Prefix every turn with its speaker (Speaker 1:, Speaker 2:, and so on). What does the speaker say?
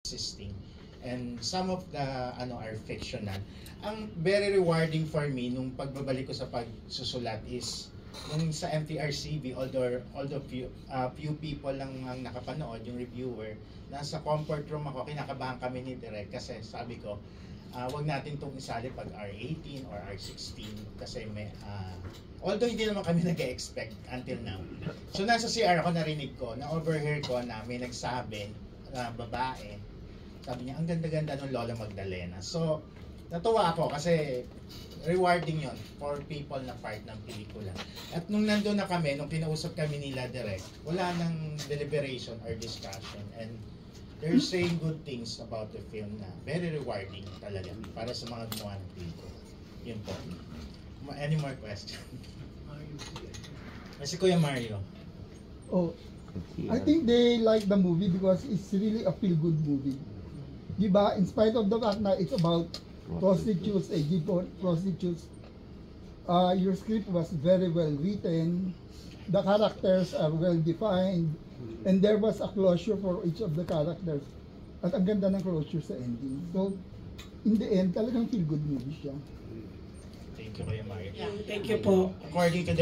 Speaker 1: existing. And some of the are fictional. Ang very rewarding for me nung pagbabalik ko sa pagsusulat is nung sa MTRCB, although few people lang ang nakapanood, yung reviewer, nasa comfort room ako, kinakabahan kami ni Direk kasi sabi ko, wag natin itong isali pag R18 or R16 kasi may although hindi naman kami nag-expect until now. So nasa CR ako, narinig ko, na-overhear ko na may nagsabi na babae, sabi niya, ang ganda-ganda ng Lola Magdalena. So, natuwa ako kasi rewarding yon for people na part ng pelikula. At nung nandun na kami, nung kinausap kami nila direct, wala nang deliberation or discussion. And they're saying good things about the film na very rewarding talaga para sa mga gumawa ng pelikula. Yun po. Any more questions? Kasi Kuya Mario.
Speaker 2: Oh, I think they like the movie because it's really a feel-good movie. Diba? In spite of the fact na it's about prostitutes, prostitutes, your script was very well written, the characters are well defined, and there was a closure for each of the characters. At ang ganda ng closure sa ending. So, in the end, talagang feel-good movie siya.
Speaker 1: Thank you, Kuya Mario.
Speaker 3: Thank you po.
Speaker 1: According to the